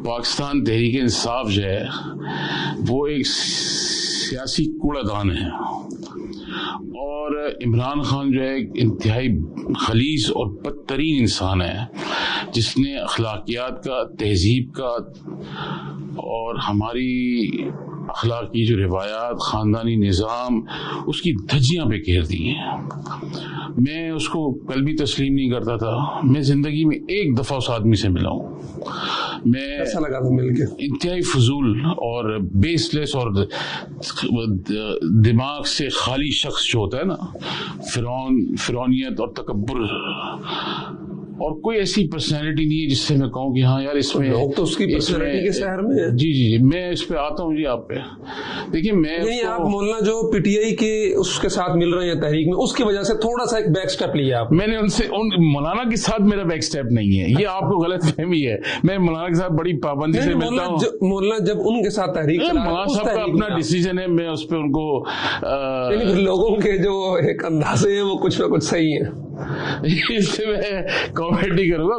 پاکستان تحریک انصاف جو ہے وہ ایک سیاسی کوڑا دان ہے، اور عمران خان جو ہے ایک انتہائی خلیص اور بدترین انسان ہے جس نے اخلاقیات کا، تہذیب کا اور ہماری اخلاقی جو روایات، خاندانی نظام، اس کی دھجیاں پہ گھیر دی ہیں۔ میں اس کو کل بھی تسلیم نہیں کرتا تھا، میں زندگی میں ایک دفعہ اس آدمی سے ملا ہوں، میں ایسا لگا تھا مل کے، انتہائی فضول اور بیس لیس اور دماغ سے خالی شخص جو ہوتا ہے نا، فرعونیت اور تکبر، اور کوئی ایسی پرسنالٹی نہیں ہے جس سے میں کہوں کہ ہاں یار اس میں لوگ تو اس کی پرسنالٹی کے شہر میں ہے۔ جی میں اس پہ آتا ہوں جی آپ پہ۔ دیکھیے میں آپ مولانا جو پی ٹی آئی کے اس کے ساتھ مل رہے ہیں تحریک میں، اس کی وجہ سے تھوڑا سا ایک بیک سٹیپ لیا آپ۔ میں نے ان سے مولانا کے ساتھ میرا بیک سٹیپ نہیں ہے، یہ آپ کو غلط فہمی ہے۔ میں مولانا کے ساتھ بڑی پابندی سے ملتا ہوں۔ مولانا جب ان کے ساتھ تحریک، مولانا صاحب کا اپنا ڈیسیجن ہے، میں اس پہ ان کو لوگوں کے جو ایک اندازے ہیں وہ کچھ نہ کچھ صحیح ہیں، اس سے میں کامنٹ نہیں کروں گا۔